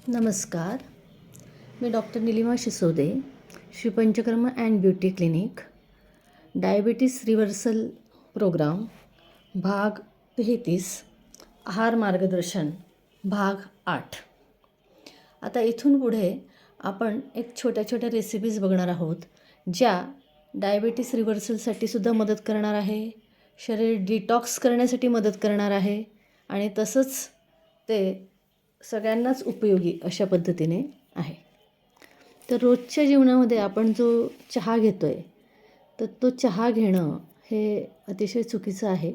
नमस्कार. मी doctor Nilima Shisode, Shri Panchakarma and beauty clinic, diabetes reversal program, भाग 33, आहार मार्गदर्शन, भाग 8. आता इथून पुढे आपण एक छोट्या छोट्या रेसिपीज बघणार आहोत, ज्या डायबिटीस रिव्हर्सलसाठी सुद्धा मदत करणार आहे, शरीर डिटॉक्स करण्यासाठी मदत करणार आहे आणि तसंच ते सगळ्यांनाच उपयोगी अशा पद्धतीने आहे. तर रोजच्या जीवनामध्ये आपण जो चहा घेतो आहे, तर तो चहा घेणं हे अतिशय चुकीचं आहे.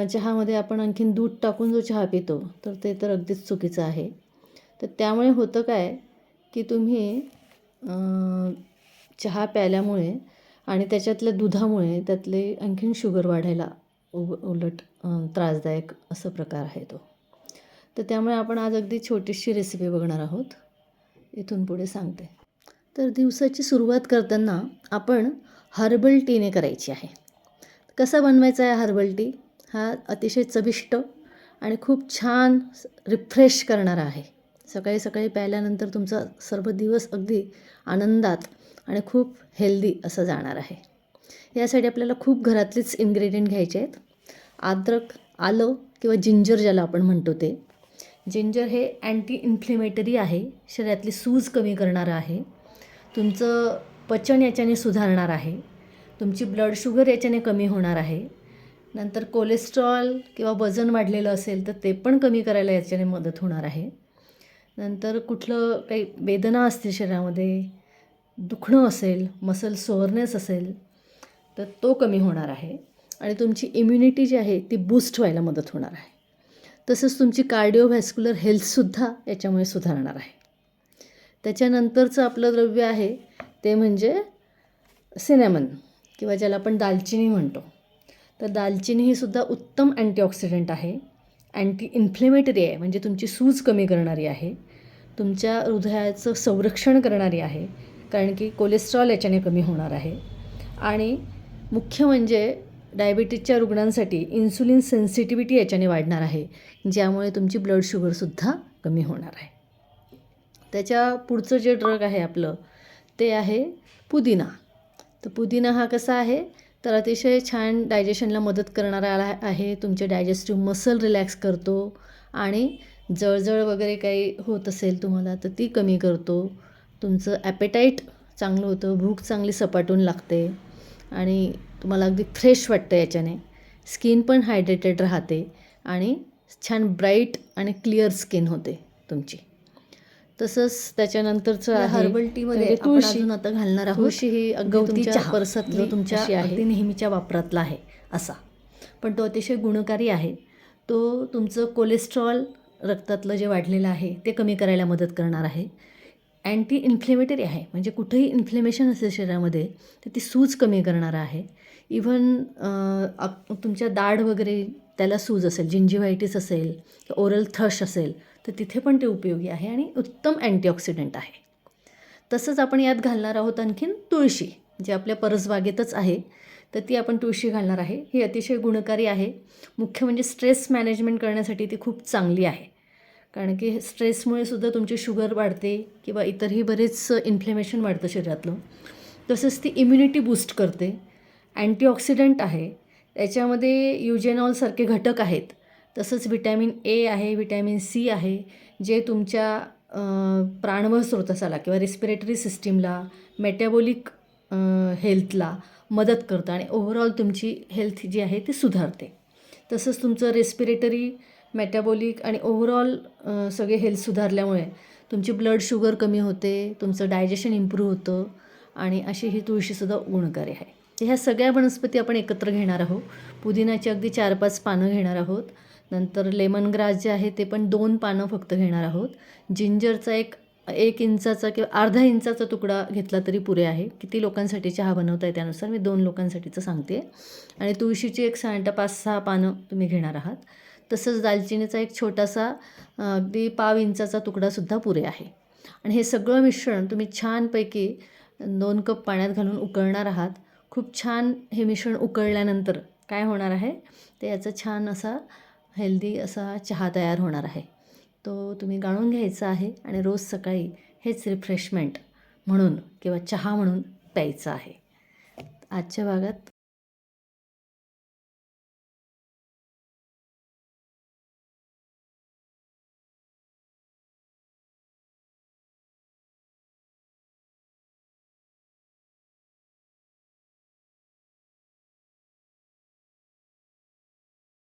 चहामध्ये आपण आणखीन दूध टाकून जो चहा पितो, तर ते तर अगदीच चुकीचं आहे. तर त्यामुळे होतं काय की तुम्ही चहा प्यायल्यामुळे आणि त्याच्यातल्या दुधामुळे त्यातले आणखीन शुगर वाढायला उलट त्रासदायक असा प्रकार आहे तो. तर त्यामुळे आपण आज अगदी छोटीशी रेसिपी बघणार आहोत. इथून पुढे सांगते. तर दिवसाची सुरुवात करताना आपण हर्बल टीने करायची आहे. कसा बनवायचा आहे हर्बल टी? हा अतिशय चविष्ट आणि खूप छान रिफ्रेश करणारा आहे. सकाळी सकाळी प्यायल्यानंतर तुमचा सर्व दिवस अगदी आनंदात आणि खूप हेल्दी असं जाणार आहे. यासाठी आपल्याला खूप घरातलेच इन्ग्रेडियंट घ्यायचे आहेत. अद्रक, आलं किंवा जिंजर ज्याला आपण म्हणतो ते. जिंजर हे अँटी इन्फ्लेमेटरी आहे, शरीरातली सूज कमी करणारं आहे, तुमचं पचन याच्याने सुधारणार आहे, तुमची ब्लड शुगर याच्याने कमी होणार आहे, नंतर कोलेस्ट्रॉल किंवा वजन वाढलेलं असेल तर ते पण कमी करायला याच्याने मदत होणार आहे. नंतर कुठलं काही वेदना असतील शरीरामध्ये, दुखणं असेल, मसल सोअरनेस असेल तर तो कमी होणार आहे आणि तुमची इम्युनिटी जी आहे ती बूस्ट व्हायला मदत होणार आहे. तसंच तुमची कार्डिओव्हॅस्क्युलर हेल्थसुद्धा याच्यामुळे सुधारणार आहे. त्याच्यानंतरचं आपलं द्रव्य आहे ते म्हणजे सिनेमन किंवा ज्याला आपण दालचिनी म्हणतो. तर दालचिनी ही सुद्धा उत्तम अँटीऑक्सिडंट आहे, अँटी इन्फ्लेमेटरी आहे, म्हणजे तुमची सूज कमी करणारी आहे, तुमच्या हृदयाचं संरक्षण करणारी आहे, कारण की कोलेस्ट्रॉल याच्याने कमी होणार आहे आणि मुख्य म्हणजे डायबिटीजच्या रुग्णांसाठी इन्सुलिन सेन्सिटिव्हिटी याच्याने वाढणार आहे, ज्यामुळे तुमची ब्लड शुगरसुद्धा कमी होणार आहे. त्याच्या पुढचं जे ड्रग आहे आपलं ते आहे पुदिना. तर पुदिना हा कसा आहे तर अतिशय छान डायजेशनला मदत करणारा आहे, तुमचे डायजेस्टिव्ह मसल रिलॅक्स करतो आणि जळजळ वगैरे काही होत असेल तुम्हाला तर ती कमी करतो, तुमचं ॲपेटाईट चांगलं होतं, भूक चांगली सपाटून लागते आणि तुम्हाला अगदी फ्रेश वाटतं याच्याने, स्किन पण हायड्रेटेड राहते आणि छान ब्राईट आणि क्लिअर स्किन होते तुमची. तसंच त्याच्यानंतरचं हर्बल टीमध्ये तुळशी अजून आता घालणार आहोत. तुळशी ही गवती चहा परसातली तुमच्या अगदी नेहमीच्या वापरातला आहे असा, पण तो अतिशय गुणकारी आहे. तो तुमचं कोलेस्ट्रॉल रक्तातलं जे वाढलेलं आहे ते कमी करायला मदत करणार आहे, अँटी इन्फ्लेमेटरी आहे, म्हणजे कुठेही इन्फ्लेमेशन असेल शरीरामध्ये तर ती सूज कमी करणारा आहे. इव्हन तुमच्या दाढ वगैरे त्याला सूज असेल, जिंजिव्हायटिस असेल, ओरल थ्रश असेल तर तिथे पण ते उपयोगी आहे आणि उत्तम अँटीऑक्सिडंट आहे. तसंच आपण यात घालणार आहोत आणखीन तुळशी, जी आपल्या परसबागेतच आहे, तर ती आपण तुळशी घालणार आहे. ही अतिशय गुणकारी आहे, मुख्य म्हणजे स्ट्रेस मॅनेजमेंट करण्यासाठी ती खूप चांगली आहे, कारण की स्ट्रेसमुळे सुद्धा तुमची शुगर वाढते किंवा इतरही बरेच इन्फ्लेमेशन वाढतं शरीरातलं. तसंच ती इम्युनिटी बूस्ट करते, अँटीऑक्सिडंट आहे, त्याच्यामध्ये युजेनॉलसारखे घटक आहेत. तसंच व्हिटॅमिन ए आहे, व्हिटॅमिन सी आहे, जे तुमच्या प्राणवायू स्रोतासाला किंवा रेस्पिरेटरी सिस्टीमला, मेटॅबॉलिक हेल्थला मदत करतं आणि ओव्हरऑल तुमची हेल्थ जी आहे ती सुधारते. तसंच तुमचं रेस्पिरेटरी, मेटॅबॉलिक आणि ओव्हरऑल सगळे हेल्थ सुधारल्यामुळे तुमची ब्लड शुगर कमी होते, तुमचं डायजेशन इम्प्रूव्ह होतं आणि अशी ही तुळशीसुद्धा गुणकारी आहे. तर ह्या सगळ्या वनस्पती आपण एकत्र घेणार आहोत. पुदिनाची अगदी 4-5 पानं घेणार आहोत. नंतर लेमन ग्रास जे आहे ते पण 2 पानं फक्त घेणार आहोत. जिंजरचा 1 इंचाचा किंवा अर्धा इंचाचा तुकडा घेतला तरी पुरे आहे. किती लोकांसाठी चहा बनवता आहे त्यानुसार मी 2 लोकांसाठीचं सांगते. आणि तुळशीची एक साधारणतः 5-6 पानं तुम्ही घेणार आहात. तसंच दालचिनीचा एक छोटासा अगदी पाव इंचाचा तुकडासुद्धा पुरे आहे. आणि हे सगळं मिश्रण तुम्ही छानपैकी 2 कप पाण्यात घालून उकळणार आहात. खूप छान हे मिश्रण उकळल्यानंतर काय होणार आहे ते याचा छान असा हेल्दी असा चहा तयार होणार आहे. तो तुम्ही गाळून घ्यायचा आहे आणि रोज सकाळी हेच रिफ्रेशमेंट म्हणून किंवा चहा म्हणून प्यायचं आहे. आजच्या भागात